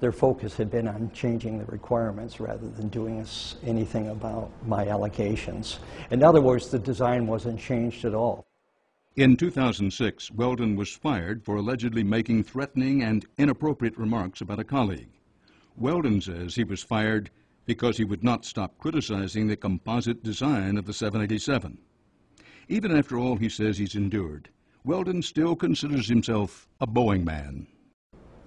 their focus had been on changing the requirements rather than doing anything about my allegations. In other words, the design wasn't changed at all. In 2006, Weldon was fired for allegedly making threatening and inappropriate remarks about a colleague. Weldon says he was fired because he would not stop criticizing the composite design of the 787. Even after all he says he's endured, Weldon still considers himself a Boeing man.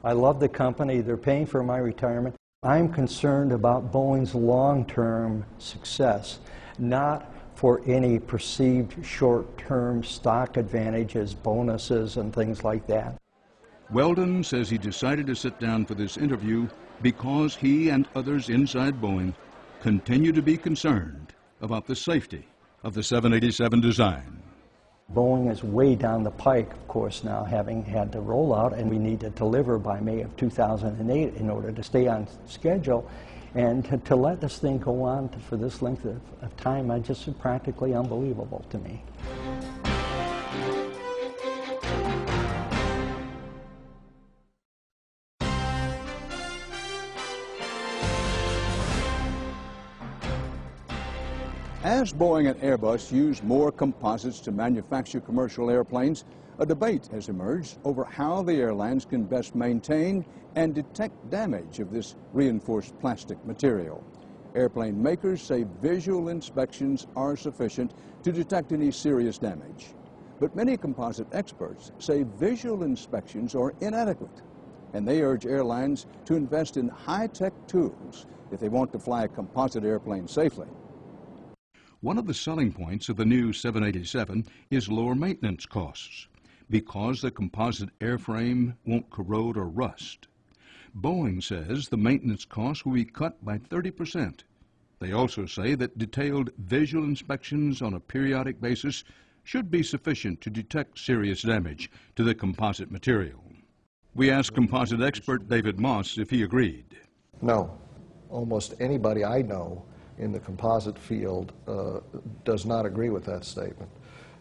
I love the company. They're paying for my retirement. I'm concerned about Boeing's long-term success, not for any perceived short-term stock advantages, bonuses, and things like that. Weldon says he decided to sit down for this interview because he and others inside Boeing continue to be concerned about the safety of the 787 design. Boeing is way down the pike, of course, now having had the rollout, and we need to deliver by May of 2008 in order to stay on schedule. And to let this thing go on for this length of time, I just is practically unbelievable to me. As Boeing and Airbus use more composites to manufacture commercial airplanes, a debate has emerged over how the airlines can best maintain and detect damage of this reinforced plastic material. Airplane makers say visual inspections are sufficient to detect any serious damage. But many composite experts say visual inspections are inadequate, and they urge airlines to invest in high-tech tools if they want to fly a composite airplane safely. One of the selling points of the new 787 is lower maintenance costs because the composite airframe won't corrode or rust. Boeing says the maintenance costs will be cut by 30%. They also say that detailed visual inspections on a periodic basis should be sufficient to detect serious damage to the composite material. We asked composite expert David Moss if he agreed. No. Almost anybody I know in the composite field does not agree with that statement.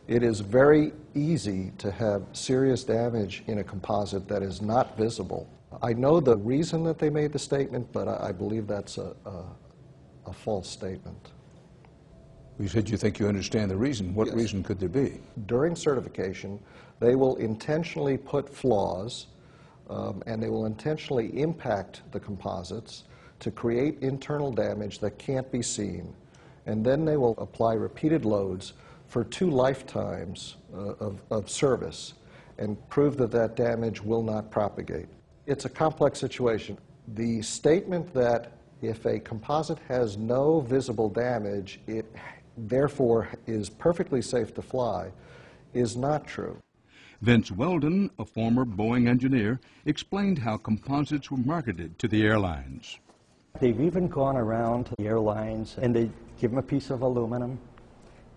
It is very easy to have serious damage in a composite that is not visible. I know the reason that they made the statement, but I believe that's a false statement. You said you think you understand the reason. What reason could there be? During certification, they will intentionally put flaws and they will intentionally impact the composites to create internal damage that can't be seen, and then they will apply repeated loads for 2 lifetimes of service and prove that that damage will not propagate. It's a complex situation. The statement that if a composite has no visible damage, it therefore is perfectly safe to fly, is not true. Vince Weldon, a former Boeing engineer, explained how composites were marketed to the airlines. They've even gone around to the airlines and they give them a piece of aluminum,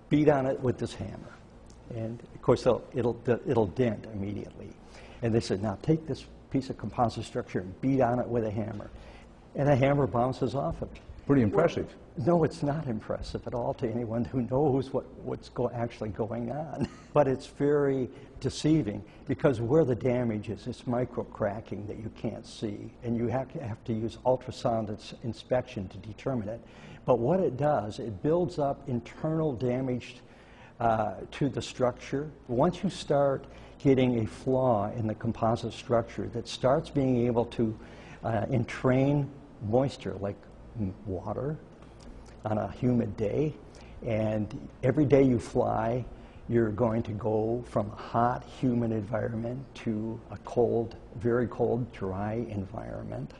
beat on it with this hammer. And of course it'll dent immediately. And they said, now take this piece of composite structure and beat on it with a hammer. And the hammer bounces off it. Pretty impressive. No, it's not impressive at all to anyone who knows what's actually going on. But it's very deceiving because where the damage is, it's micro-cracking that you can't see. And you have to use ultrasound inspection to determine it. But what it does, it builds up internal damage to the structure. Once you start getting a flaw in the composite structure that starts being able to entrain moisture, like water, on a humid day, and every day you fly, you're going to go from a hot, humid environment to a cold, very cold, dry environment.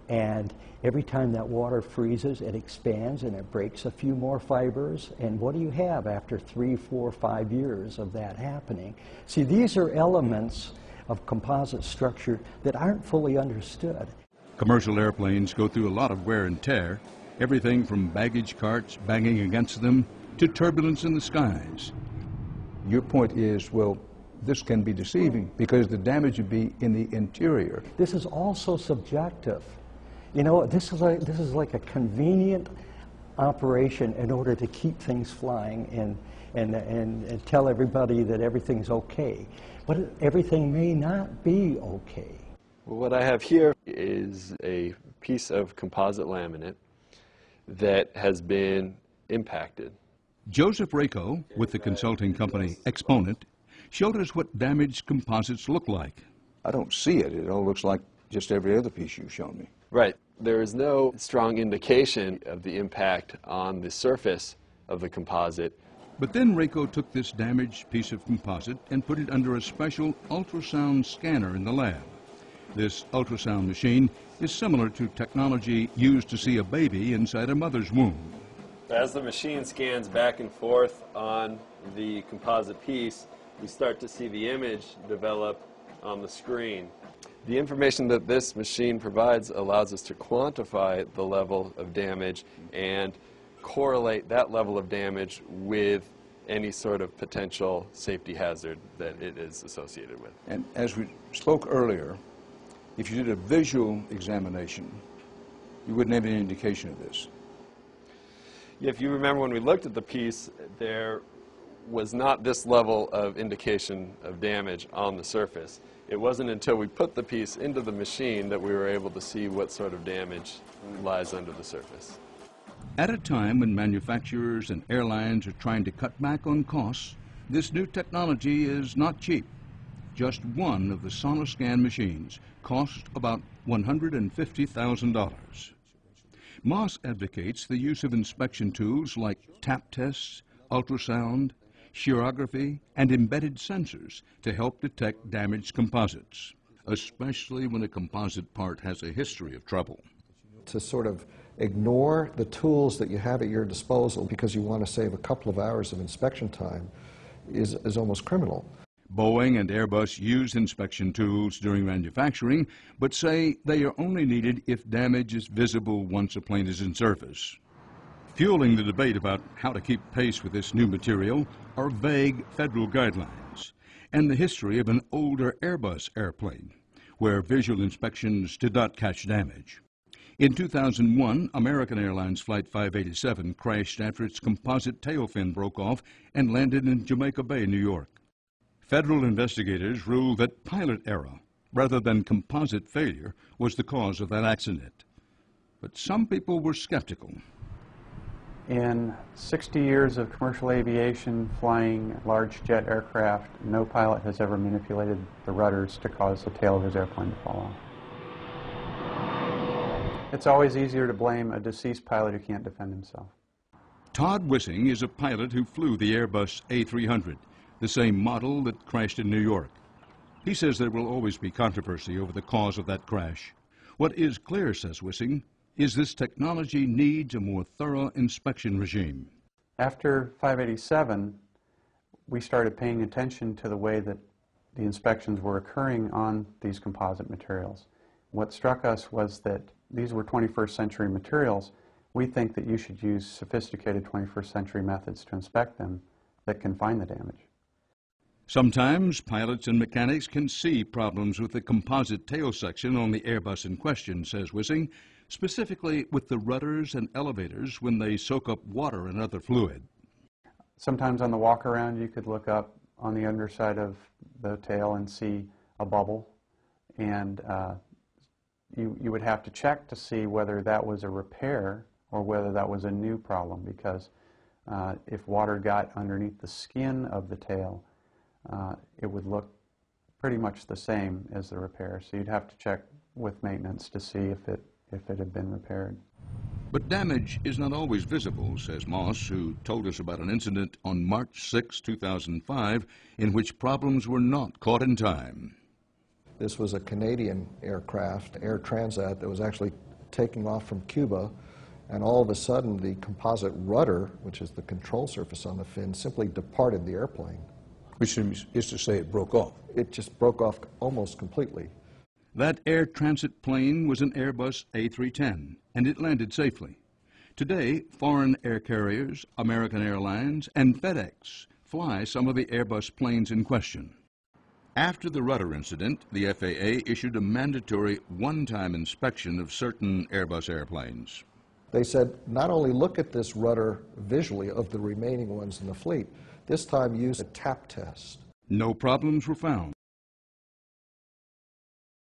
And every time that water freezes, it expands and it breaks a few more fibers. And what do you have after 3, 4, 5 years of that happening? See, these are elements of composite structure that aren't fully understood. Commercial airplanes go through a lot of wear and tear, everything from baggage carts banging against them to turbulence in the skies. Your point is, well, this can be deceiving because the damage would be in the interior. This is also subjective. You know, this is like a convenient operation in order to keep things flying and tell everybody that everything's okay. But everything may not be okay. Well, what I have here is a piece of composite laminate that has been impacted. Joseph Rako, with the consulting company Exponent, showed us what damaged composites look like. I don't see it. It all looks like just every other piece you've shown me. Right. There is no strong indication of the impact on the surface of the composite. But then Rako took this damaged piece of composite and put it under a special ultrasound scanner in the lab. This ultrasound machine is similar to technology used to see a baby inside a mother's womb. As the machine scans back and forth on the composite piece, we start to see the image develop on the screen. The information that this machine provides allows us to quantify the level of damage and correlate that level of damage with any sort of potential safety hazard that it is associated with. And as we spoke earlier, if you did a visual examination, you wouldn't have any indication of this. If you remember when we looked at the piece, there was not this level of indication of damage on the surface. It wasn't until we put the piece into the machine that we were able to see what sort of damage lies under the surface. At a time when manufacturers and airlines are trying to cut back on costs, this new technology is not cheap. Just one of the Sonoscan machines costs about $150,000. Moss advocates the use of inspection tools like tap tests, ultrasound, shearography, and embedded sensors to help detect damaged composites, especially when a composite part has a history of trouble. To sort of ignore the tools that you have at your disposal because you want to save a couple of hours of inspection time is almost criminal. Boeing and Airbus use inspection tools during manufacturing, but say they are only needed if damage is visible once a plane is in service. Fueling the debate about how to keep pace with this new material are vague federal guidelines and the history of an older Airbus airplane, where visual inspections did not catch damage. In 2001, American Airlines Flight 587 crashed after its composite tail fin broke off and landed in Jamaica Bay, New York. Federal investigators ruled that pilot error, rather than composite failure, was the cause of that accident. But some people were skeptical. In 60 years of commercial aviation flying large jet aircraft, no pilot has ever manipulated the rudders to cause the tail of his airplane to fall off. It's always easier to blame a deceased pilot who can't defend himself. Todd Wissing is a pilot who flew the Airbus A300, the same model that crashed in New York. He says there will always be controversy over the cause of that crash. What is clear, says Wissing, is this technology needs a more thorough inspection regime. After 587, we started paying attention to the way that the inspections were occurring on these composite materials. What struck us was that these were 21st century materials. We think that you should use sophisticated 21st century methods to inspect them that can find the damage. Sometimes pilots and mechanics can see problems with the composite tail section on the Airbus in question, says Wissing, specifically with the rudders and elevators when they soak up water and other fluid. Sometimes on the walk around you could look up on the underside of the tail and see a bubble, and you would have to check to see whether that was a repair or whether that was a new problem, because if water got underneath the skin of the tail, it would look pretty much the same as the repair. So you'd have to check with maintenance to see if it had been repaired. But damage is not always visible, says Moss, who told us about an incident on March 6, 2005, in which problems were not caught in time. This was a Canadian aircraft, Air Transat, that was actually taking off from Cuba, and all of a sudden the composite rudder, which is the control surface on the fin, simply departed the airplane. Which is to say it broke off. It just broke off almost completely. That Air Transit plane was an Airbus A310, and it landed safely. Today, foreign air carriers, American Airlines, and FedEx fly some of the Airbus planes in question. After the rudder incident, the FAA issued a mandatory one-time inspection of certain Airbus airplanes. They said, not only look at this rudder visually of the remaining ones in the fleet, this time use a tap test. No problems were found.